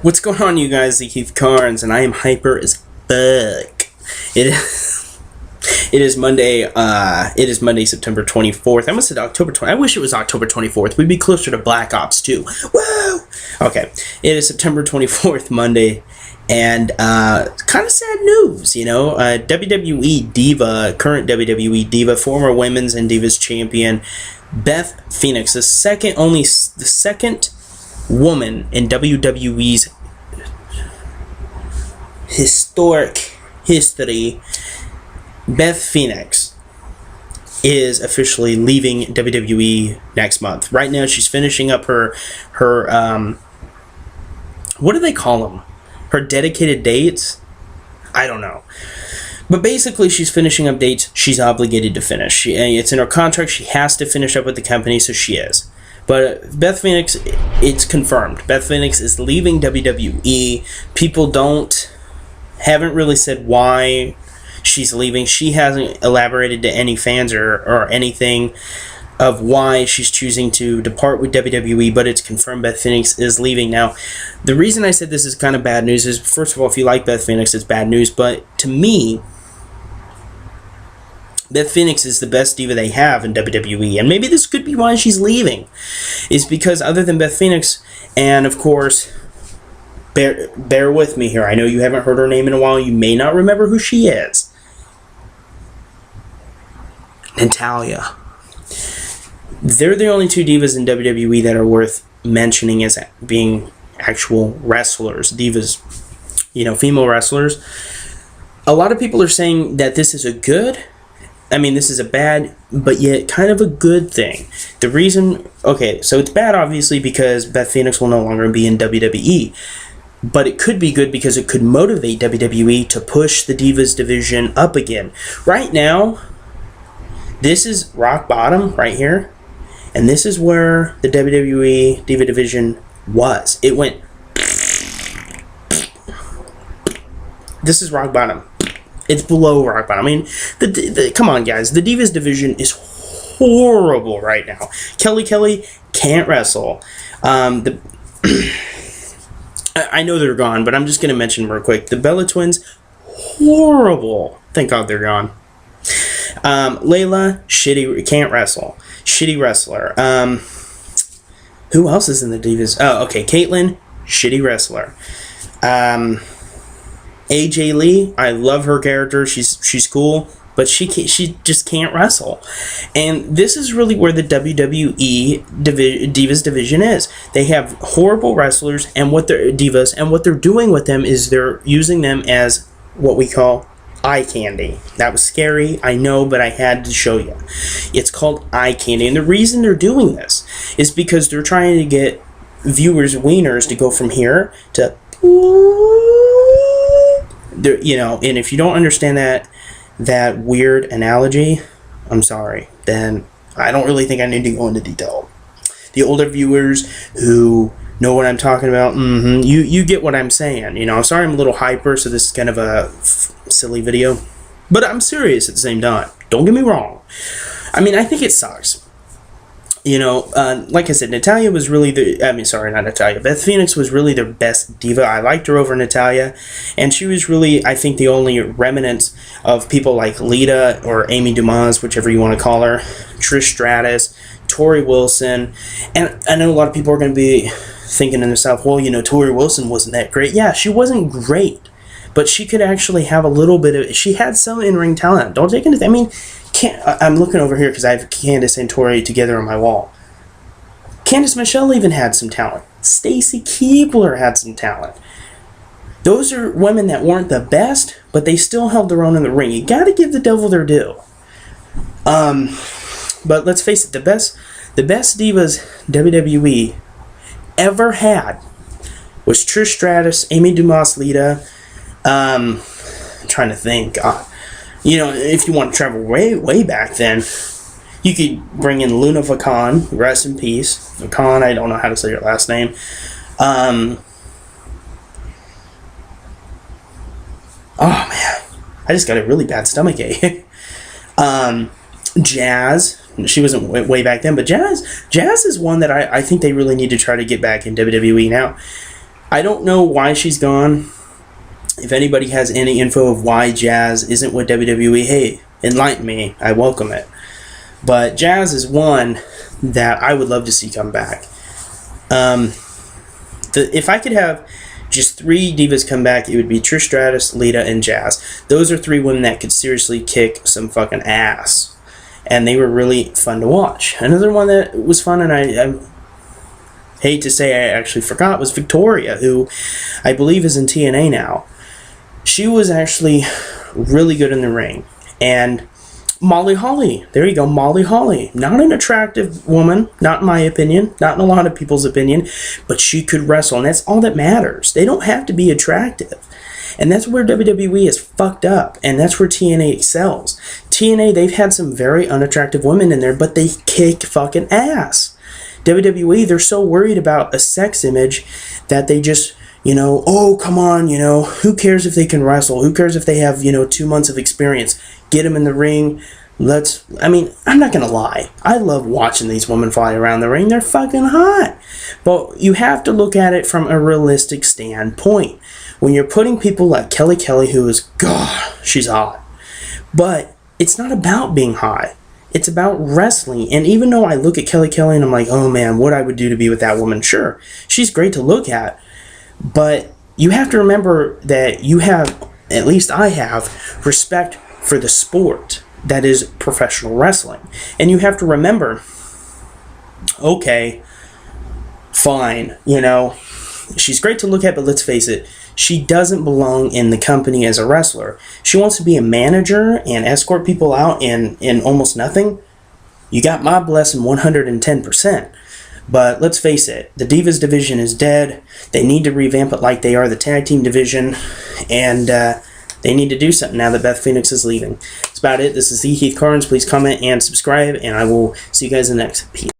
What's going on, you guys? The Keith Carnes, and I am hyper as fuck. It is Monday. It is Monday, September 24th. I almost said October 20th. I wish it was October 24th. We'd be closer to Black Ops 2. Woo! Okay, it is September 24th, Monday, and kind of sad news. WWE diva, current WWE diva, former women's and divas champion, Beth Phoenix, the second woman in WWE's historic history. Beth Phoenix is officially leaving WWE next month. Right now, she's finishing up her what do they call them? Her dedicated dates? I don't know. But basically, she's finishing up dates she's obligated to finish. It's in her contract. She has to finish up with the company, so she is. But Beth Phoenix, it's confirmed. Beth Phoenix is leaving WWE. People haven't really said why she's leaving. She hasn't elaborated to any fans or anything of why she's choosing to depart with WWE, but it's confirmed Beth Phoenix is leaving. Now, the reason I said this is kind of bad news is, first of all, if you like Beth Phoenix, it's bad news, but to me, Beth Phoenix is the best diva they have in WWE, and maybe this could be why she's leaving, is because other than Beth Phoenix, and of course, bear with me here, I know you haven't heard her name in a while, you may not remember who she is. Natalya. They're the only two divas in WWE that are worth mentioning as being actual wrestlers, divas, female wrestlers. A lot of people are saying that this is a bad, but yet kind of a good thing. The reason, so it's bad obviously because Beth Phoenix will no longer be in WWE, but it could be good because it could motivate WWE to push the Divas division up again. Right now, this is rock bottom right here, and this is where the WWE Diva division was. It went, this is rock bottom. It's below rock bottom. I mean, come on, guys. The Divas division is horrible right now. Kelly can't wrestle. I know they're gone, but I'm just going to mention real quick. The Bella Twins, horrible. Thank God they're gone. Layla, shitty, can't wrestle. Shitty wrestler. Who else is in the Divas? Oh, okay. Caitlyn, shitty wrestler. AJ Lee, I love her character. She's cool, but she just can't wrestle. And this is really where the WWE Divas division is. They have horrible wrestlers and what they're doing with them is they're using them as what we call eye candy. That was scary, I know, but I had to show you. It's called eye candy, and the reason they're doing this is because they're trying to get viewers' wieners to go from here to, and if you don't understand that weird analogy, I'm sorry, then I don't really think I need to go into detail. The older viewers who know what I'm talking about, you get what I'm saying. I'm sorry I'm a little hyper, so this is kind of a silly video, but I'm serious at the same time. Don't get me wrong. I mean, I think it sucks. Like I said, Natalya was really Beth Phoenix was really their best diva. I liked her over Natalya, and she was really, I think, the only remnants of people like Lita or Amy Dumas, whichever you want to call her, Trish Stratus, Tori Wilson, and I know a lot of people are going to be thinking in themselves, well, Tori Wilson wasn't that great. Yeah, she wasn't great, but she could actually have a little bit of, she had some in-ring talent. Don't take anything, I'm looking over here because I have Candice and Tori together on my wall. Candice Michelle even had some talent. Stacy Keibler had some talent. Those are women that weren't the best, but they still held their own in the ring. You got to give the devil their due. But let's face it, the best divas WWE ever had was Trish Stratus, Amy Dumas, Lita. I'm trying to think. If you want to travel way back then, you could bring in Luna Vachon, rest in peace. Vachon, I don't know how to say your last name. Oh man, I just got a really bad stomach ache. Jazz, she wasn't way back then, but Jazz is one that I think they really need to try to get back in WWE now. I don't know why she's gone. If anybody has any info of why Jazz isn't with WWE, hey, enlighten me. I welcome it. But Jazz is one that I would love to see come back. If I could have just 3 divas come back, it would be Trish Stratus, Lita, and Jazz. Those are 3 women that could seriously kick some fucking ass. And they were really fun to watch. Another one that was fun, and I hate to say I actually forgot, was Victoria, who I believe is in TNA now. She was actually really good in the ring. And Molly Holly, there you go, Molly Holly. Not an attractive woman, not in my opinion, not in a lot of people's opinion, but she could wrestle, and that's all that matters. They don't have to be attractive. And that's where WWE is fucked up, and that's where TNA excels. TNA, they've had some very unattractive women in there, but they kick fucking ass. WWE, they're so worried about a sex image that they just, oh, come on, who cares if they can wrestle? Who cares if they have, 2 months of experience? Get them in the ring. I'm not going to lie. I love watching these women fly around the ring. They're fucking hot. But you have to look at it from a realistic standpoint. When you're putting people like Kelly Kelly, who is, God, she's hot. But it's not about being hot. It's about wrestling. And even though I look at Kelly Kelly and I'm like, oh man, what I would do to be with that woman, sure, she's great to look at. But you have to remember that you have, at least I have, respect for the sport that is professional wrestling. And you have to remember, okay, fine, she's great to look at, but let's face it, she doesn't belong in the company as a wrestler. She wants to be a manager and escort people out in almost nothing. You got my blessing 110%. But let's face it, the Divas division is dead. They need to revamp it like they are the tag team division. And they need to do something now that Beth Phoenix is leaving. That's about it. This is the Heath Carnes. Please comment and subscribe, and I will see you guys in the next. Peace.